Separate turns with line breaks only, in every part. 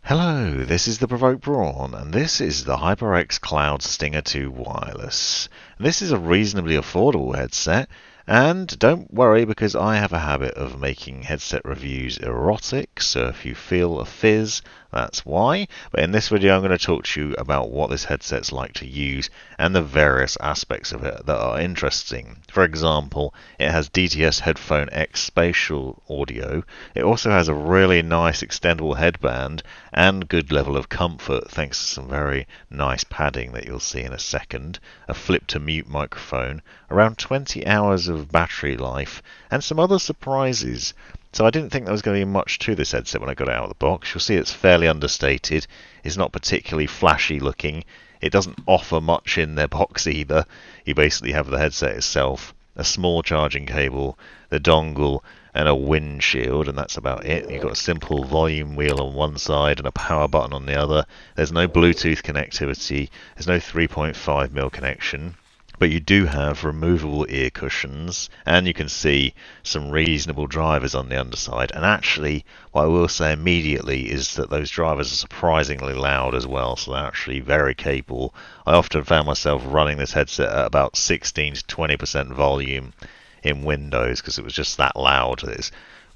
Hello, this is the Provoked Prawn, and this is the HyperX Cloud Stinger 2 Wireless. This is a reasonably affordable headset, and don't worry because I have a habit of making headset reviews erotic, so if you feel a fizz, that's why. But in this video I'm going to talk to you about what this headset's like to use and the various aspects of it that are interesting. For example, it has DTS Headphone X spatial audio. It also has a really nice extendable headband and good level of comfort thanks to some very nice padding that you'll see in a second, a flip to mute microphone, around 20 hours of battery life, and some other surprises. So I didn't think there was going to be much to this headset when I got it out of the box. You'll see it's fairly understated. It's not particularly flashy looking. It doesn't offer much in their box either. You basically have the headset itself, a small charging cable, the dongle, and a windshield, and that's about it. You've got a simple volume wheel on one side and a power button on the other. There's no Bluetooth connectivity. There's no 3.5mm connection. But you do have removable ear cushions, and you can see some reasonable drivers on the underside. And actually, what I will say immediately is that those drivers are surprisingly loud as well, so they're actually very capable. I often found myself running this headset at about 16 to 20% volume in Windows because it was just that loud. It's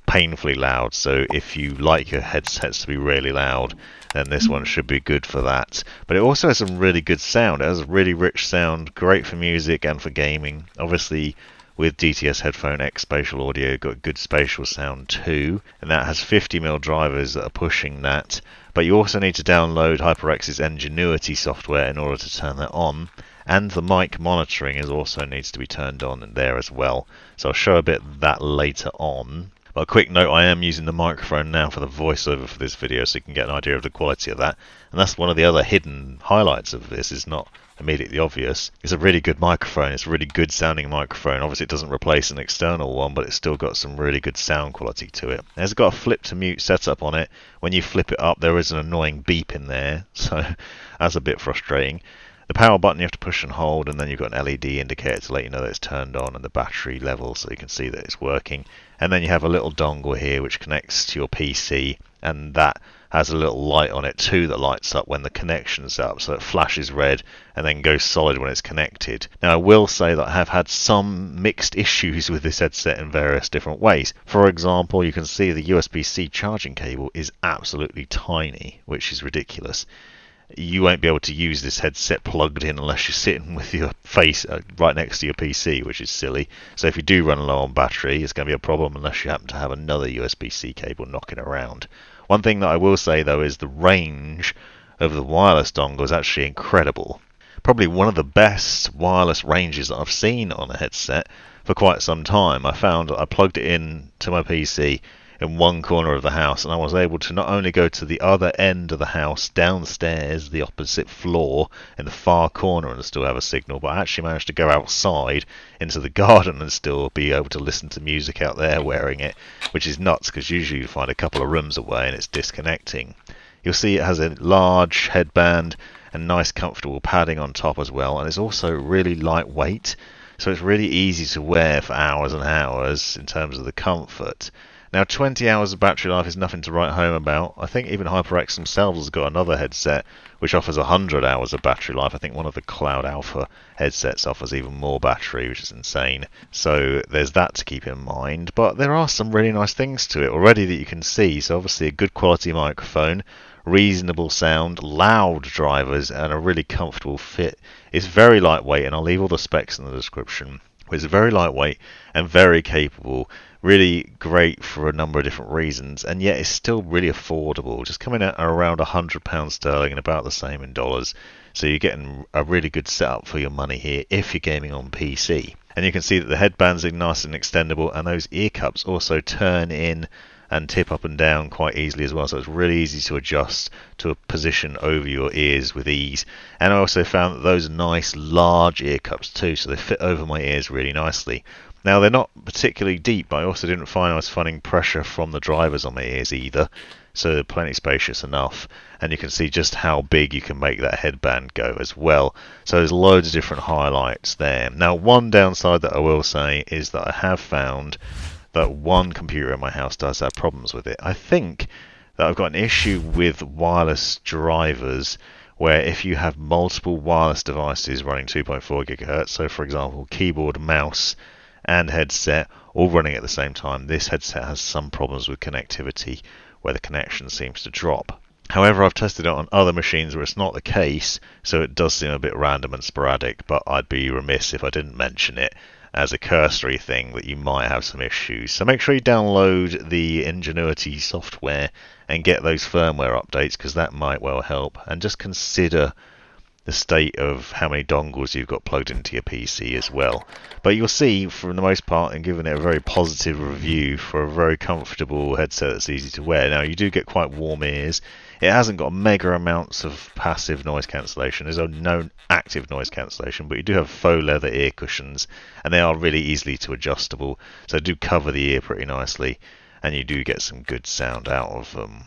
painfully loud, so if you like your headsets to be really loud, then this one should be good for that. But it also has some really good sound. It has a really rich sound, great for music and for gaming. Obviously, with DTS Headphone X spatial audio, got good spatial sound too, and that has 50mm drivers that are pushing that. But you also need to download HyperX's Ingenuity software in order to turn that on. And the mic monitoring also needs to be turned on in there as well. So I'll show a bit of that later on. But a quick note, I am using the microphone now for the voiceover for this video, so you can get an idea of the quality of that. And that's one of the other hidden highlights of this. It's not immediately obvious. It's a really good microphone. It's a really good sounding microphone. Obviously it doesn't replace an external one, but it's still got some really good sound quality to it. It's got a flip to mute setup on it. When you flip it up, there is an annoying beep in there, so that's a bit frustrating. The power button you have to push and hold, and then you've got an LED indicator to let you know that it's turned on, and the battery level so you can see that it's working. And then you have a little dongle here which connects to your PC, and that has a little light on it too that lights up when the connection's up, so it flashes red and then goes solid when it's connected. Now I will say that I have had some mixed issues with this headset in various different ways. For example, you can see the USB-C charging cable is absolutely tiny, which is ridiculous. You won't be able to use this headset plugged in unless you're sitting with your face right next to your PC, which is silly. So if you do run low on battery, it's going to be a problem unless you happen to have another USB-C cable knocking around. One thing that I will say though is the range of the wireless dongle is actually incredible. Probably one of the best wireless ranges that I've seen on a headset for quite some time. I found that I plugged it in to my PC in one corner of the house, and I was able to not only go to the other end of the house, downstairs, the opposite floor, in the far corner and still have a signal, but I actually managed to go outside into the garden and still be able to listen to music out there wearing it, which is nuts because usually you find a couple of rooms away and it's disconnecting. You'll see it has a large headband and nice comfortable padding on top as well, and it's also really lightweight, so it's really easy to wear for hours and hours in terms of the comfort. Now 20 hours of battery life is nothing to write home about. I think even HyperX themselves has got another headset which offers 100 hours of battery life. I think one of the Cloud Alpha headsets offers even more battery, which is insane. So there's that to keep in mind. But there are some really nice things to it already that you can see. So obviously a good quality microphone, reasonable sound, loud drivers, and a really comfortable fit. It's very lightweight, and I'll leave all the specs in the description. It's very lightweight and very capable. Really great for a number of different reasons, and yet it's still really affordable, just coming out around £100 sterling and about the same in dollars. So you're getting a really good setup for your money here if you're gaming on PC. And you can see that the headbands are nice and extendable, and those ear cups also turn in and tip up and down quite easily as well, so it's really easy to adjust to a position over your ears with ease. And I also found that those are nice large ear cups too, so they fit over my ears really nicely. Now they're not particularly deep, but I also didn't find I was finding pressure from the drivers on my ears either, so they're plenty spacious enough. And you can see just how big you can make that headband go as well. So there's loads of different highlights there. Now one downside that I will say is that I have found that one computer in my house does have problems with it. I think that I've got an issue with wireless drivers where if you have multiple wireless devices running 2.4 gigahertz, so for example, keyboard, mouse, and headset all running at the same time, this headset has some problems with connectivity where the connection seems to drop. However, I've tested it on other machines where it's not the case, so it does seem a bit random and sporadic, but I'd be remiss if I didn't mention it as a cursory thing that you might have some issues. So make sure you download the Ingenuity software and get those firmware updates, because that might well help. And just consider the state of how many dongles you've got plugged into your PC as well. But you'll see, for the most part, I'm giving it a very positive review for a very comfortable headset that's easy to wear. Now, you do get quite warm ears. It hasn't got mega amounts of passive noise cancellation. There's no active noise cancellation, but you do have faux leather ear cushions, and they are really easily to adjustable, so they do cover the ear pretty nicely, and you do get some good sound out of them.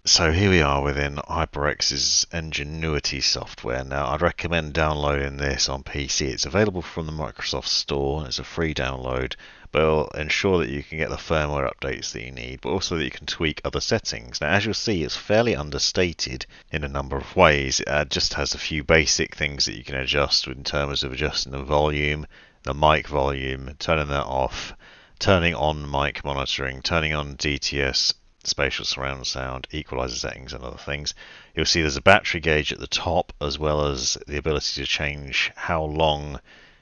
So here we are within HyperX's Ingenuity software. Now, I'd recommend downloading this on PC. It's available from the Microsoft Store. It's a free download, but it'll ensure that you can get the firmware updates that you need, but also that you can tweak other settings. Now, as you'll see, it's fairly understated in a number of ways. It just has a few basic things that you can adjust in terms of adjusting the volume, the mic volume, turning that off, turning on mic monitoring, turning on DTS, spatial surround sound, equalizer settings, and other things. You'll see there's a battery gauge at the top, as well as the ability to change how long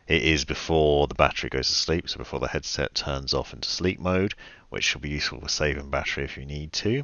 it is before the battery goes to sleep, so before the headset turns off into sleep mode, which will be useful for saving battery if you need to.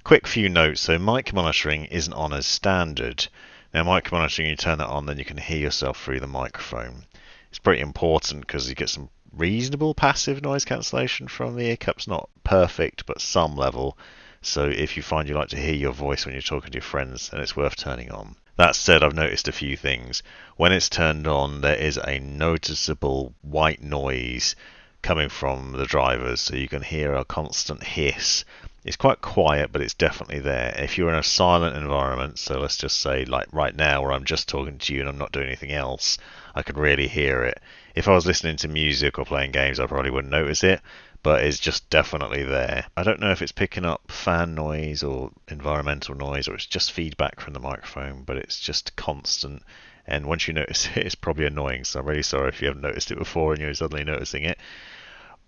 Quick few notes. So mic monitoring isn't on as standard. Now, mic monitoring, you turn that on, then you can hear yourself through the microphone. It's pretty important because you get some reasonable passive noise cancellation from the ear cups. Not perfect, but some level. So if you find you like to hear your voice when you're talking to your friends, then it's worth turning on. That said, I've noticed a few things. When it's turned on, there is a noticeable white noise coming from the drivers, so you can hear a constant hiss. It's quite quiet, but it's definitely there. If you're in a silent environment, so let's just say like right now where I'm just talking to you and I'm not doing anything else, I could really hear it. If I was listening to music or playing games, I probably wouldn't notice it, but it's just definitely there. I don't know if it's picking up fan noise or environmental noise, or it's just feedback from the microphone, but it's just constant. And once you notice it, it's probably annoying, so I'm really sorry if you haven't noticed it before and you're suddenly noticing it.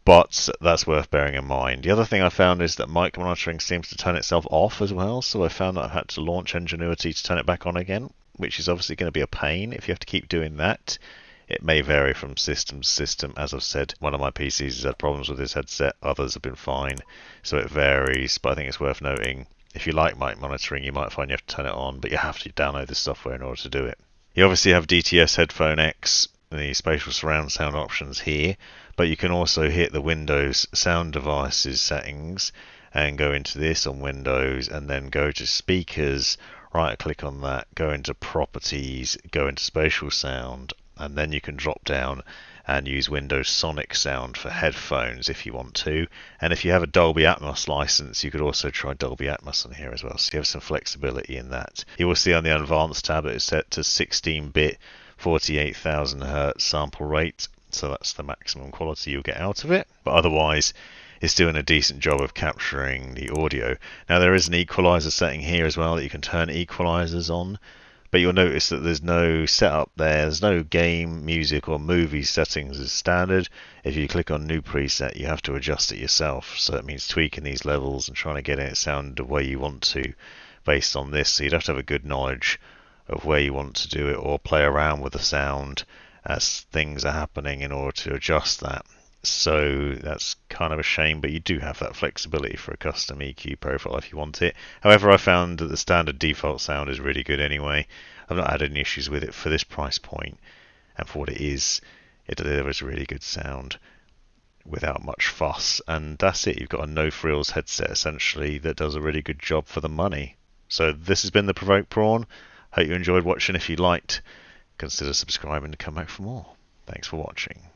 But that's worth bearing in mind. The other thing I found is that mic monitoring seems to turn itself off as well, so I found that I've had to launch Ingenuity to turn it back on again, which is obviously going to be a pain if you have to keep doing that. It may vary from system to system. As I've said, one of my PCs has had problems with this headset, others have been fine, so it varies, but I think it's worth noting. If you like mic monitoring, you might find you have to turn it on, but you have to download this software in order to do it. You obviously have DTS Headphone X, the spatial surround sound options here, but you can also hit the Windows Sound Devices settings and go into this on Windows and then go to Speakers, right click on that, go into Properties, go into Spatial Sound, and then you can drop down and use Windows Sonic Sound for headphones if you want to. And if you have a Dolby Atmos license, you could also try Dolby Atmos on here as well, so you have some flexibility in that. You will see on the Advanced tab it's set to 16-bit 48,000 Hz sample rate, so that's the maximum quality you'll get out of it, but otherwise it's doing a decent job of capturing the audio. Now, there is an equalizer setting here as well that you can turn equalizers on, but you'll notice that there's no setup there. There's no game, music, or movie settings as standard. If you click on new preset, you have to adjust it yourself, so it means tweaking these levels and trying to get it sound the way you want to based on this. So you'd have to have a good knowledge of where you want to do it or play around with the sound as things are happening in order to adjust that. So that's kind of a shame, but you do have that flexibility for a custom EQ profile if you want it. However, I found that the standard default sound is really good anyway. I've not had any issues with it for this price point, and for what it is, it delivers really good sound without much fuss, and that's it. You've got a no-frills headset essentially that does a really good job for the money. So this has been the Provoked Prawn. Hope you enjoyed watching. If you liked, consider subscribing to come back for more. Thanks for watching.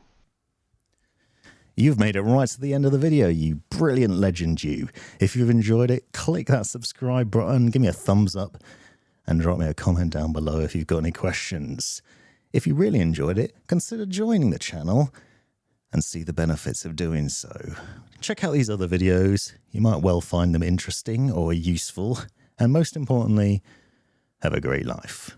You've made it right to the end of the video, you brilliant legend you. If you've enjoyed it, click that subscribe button, give me a thumbs up, and drop me a comment down below if you've got any questions. If you really enjoyed it, consider joining the channel and see the benefits of doing so. Check out these other videos. You might well find them interesting or useful. And most importantly, have a great life.